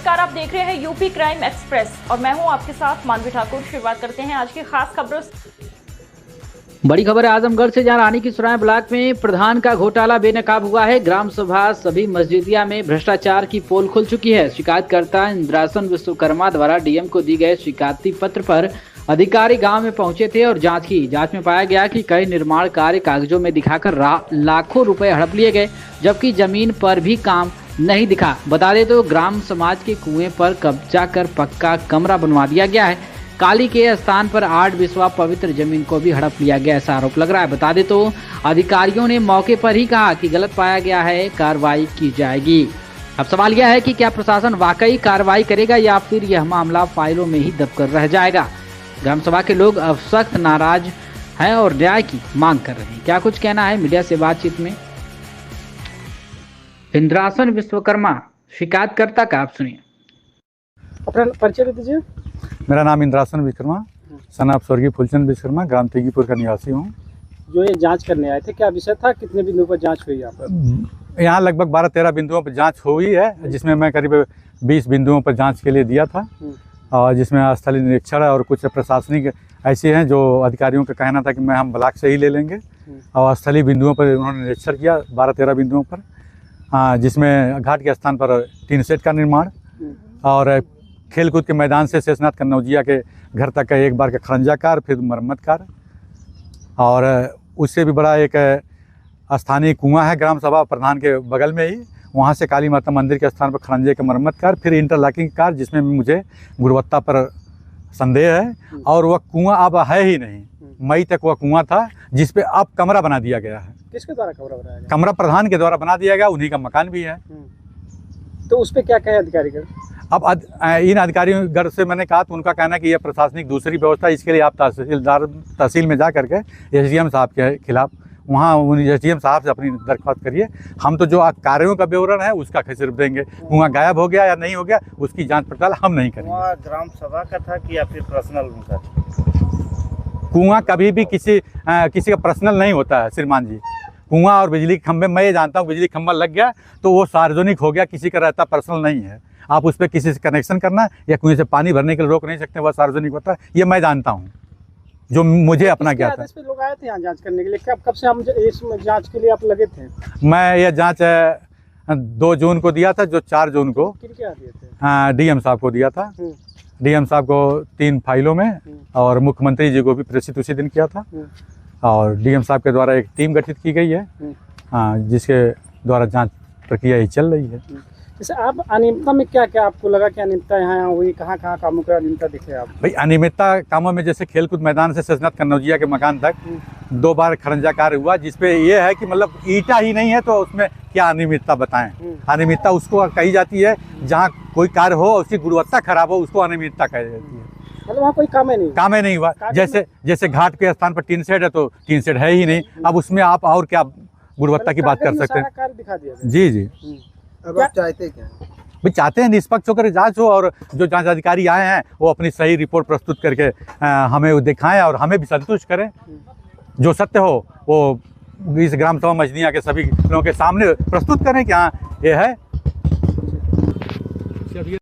नमस्कार, आप देख रहे हैं यूपी क्राइम एक्सप्रेस और मैं हूं आपके साथ मानवी ठाकुर। शुरुआत करते हैं आज की खास खबरों से। बड़ी खबर है आजमगढ़ से, जहां रानी की सराय ब्लॉक में प्रधान का घोटाला बेनकाब हुआ है। ग्राम सभा सभी मस्जिदिया में भ्रष्टाचार की पोल खुल चुकी है। शिकायतकर्ता इंद्रासन विश्वकर्मा द्वारा डीएम को दी गए शिकायती पत्र पर अधिकारी गांव में पहुंचे थे और जांच की। जांच में पाया गया कि कई निर्माण कार्य कागजों में दिखाकर लाखों रुपए हड़प लिए गए, जबकि जमीन पर भी काम नहीं दिखा। बता दें तो ग्राम समाज के कुएं पर कब्जा कर पक्का कमरा बनवा दिया गया है। काली के स्थान पर 8 बिस्वा पवित्र जमीन को भी हड़प लिया गया, ऐसा आरोप लग रहा है। बता दें तो अधिकारियों ने मौके पर ही कहा कि गलत पाया गया है, कार्रवाई की जाएगी। अब सवाल यह है कि क्या प्रशासन वाकई कार्रवाई करेगा या फिर यह मामला फाइलों में ही दबकर रह जाएगा। ग्राम सभा के लोग अब सख्त नाराज हैं और न्याय की मांग कर रहे हैं। क्या कुछ कहना है मीडिया से बातचीत में इंद्रासन विश्वकर्मा शिकायतकर्ता का, आप सुनिए। अपना परिचय दे दीजिए। मेरा नाम इंद्रासन विश्वकर्मा, सन ऑफ स्वर्गीय फूलचंद विश्वकर्मा, ग्राम तेगीपुर का निवासी हूँ। जो ये जांच करने आए थे, क्या विषय था, कितने बिंदुओं पर जांच हुई यहाँ पर? यहाँ लगभग 12-13 बिंदुओं पर जांच हुई है, जिसमें मैं करीब 20 बिंदुओं पर जांच के लिए दिया था, और जिसमें स्थलीय निरीक्षण और कुछ प्रशासनिक ऐसे हैं जो अधिकारियों का कहना था कि हम ब्लॉक से ही ले लेंगे, और स्थलीय बिंदुओं पर उन्होंने निरीक्षण किया 12-13 बिंदुओं पर, जिसमें घाट के स्थान पर टीन सेट का निर्माण और खेलकूद के मैदान से शेषनाथ कन्नौजिया के घर तक का एक बार का खरंजा कार्य, फिर मरम्मत कार्य, और उससे भी बड़ा एक स्थानीय कुआं है ग्राम सभा प्रधान के बगल में ही, वहाँ से काली माता मंदिर के स्थान पर खरंजे का मरम्मत कार्य, फिर इंटरलॉकिंग कार्य, जिसमें मुझे गुणवत्ता पर संदेह है। और वह कुआं अब है ही नहीं, मई तक वह कुआं था जिस पे अब कमरा बना दिया गया है। किसके द्वारा कमरा बनाया गया? कमरा प्रधान के द्वारा बना दिया गया, उन्हीं का मकान भी है। तो उस पर क्या कहे अधिकारी का? अब इन अधिकारियों से मैंने कहा तो उनका कहना है कि यह प्रशासनिक दूसरी व्यवस्था, इसके लिए आप तहसील में जा करके एसडीएम साहब के खिलाफ वहाँ उन एसडीएम साहब से अपनी दरख्वास्त करिए। हम तो जो कार्यों का विवरण है उसका सिर्फ देंगे, कुआं गायब हो गया या नहीं हो गया उसकी जांच पड़ताल हम नहीं करेंगे। कुआं ग्राम सभा का था कि या फिर पर्सनल उनका? कुआं कभी भी किसी का पर्सनल नहीं होता है श्रीमान जी। कुआं और बिजली के खंभे, मैं ये जानता हूँ बिजली खंभा लग गया तो वो सार्वजनिक हो गया, किसी का रहता पर्सनल नहीं है। आप उस पर किसी से कनेक्शन करना या कुएं से पानी भरने के लिए रोक नहीं सकते, वह सार्वजनिक होता है, ये मैं जानता हूँ, जो मुझे अपना क्या था। लोग आए थे यहाँ जांच करने के लिए, कब से हम इस जांच के लिए आप लगे थे? मैं ये जांच 2 जून को दिया था, जो 4 जून को क्या दिए थे? डीएम साहब को दिया था। डीएम साहब को 3 फाइलों में, और मुख्यमंत्री जी को भी प्रेषित उसी दिन किया था। और डीएम साहब के द्वारा एक टीम गठित की गई है, जिसके द्वारा जांच प्रक्रिया ही चल रही है। जैसे आप अनियमितता में क्या क्या आपको लगा कि अनियमितता यहाँ हुई, कहाँ कामों का अनियमितता दिखे आप? भाई अनियमितता कामों में जैसे खेलकूद मैदान से शेषनाथ कन्नौजिया के मकान तक 2 बार खरंजा कार्य हुआ, जिसपे ये है कि मतलब ईंटा ही नहीं है तो उसमें क्या अनियमितता बताएं। अनियमितता उसको कही जाती है जहाँ कोई कार्य हो उसकी गुणवत्ता खराब हो, उसको अनियमितता कही जाती है। मतलब वहाँ कोई काम ही नहीं हुआ। जैसे घाट के स्थान पर टीन शेड है तो टीन शेड है ही नहीं, अब उसमें आप और क्या गुणवत्ता की बात कर सकते हैं? जी जी। अब आप चाहते क्या? भाई चाहते हैं निष्पक्ष होकर जांच हो, और जो जांच अधिकारी आए हैं वो अपनी सही रिपोर्ट प्रस्तुत करके हमें वो दिखाएं और हमें भी संतुष्ट करें। जो सत्य हो वो इस ग्राम सभा मस्जिदिया के सभी लोगों के सामने प्रस्तुत करें कि हाँ ये है।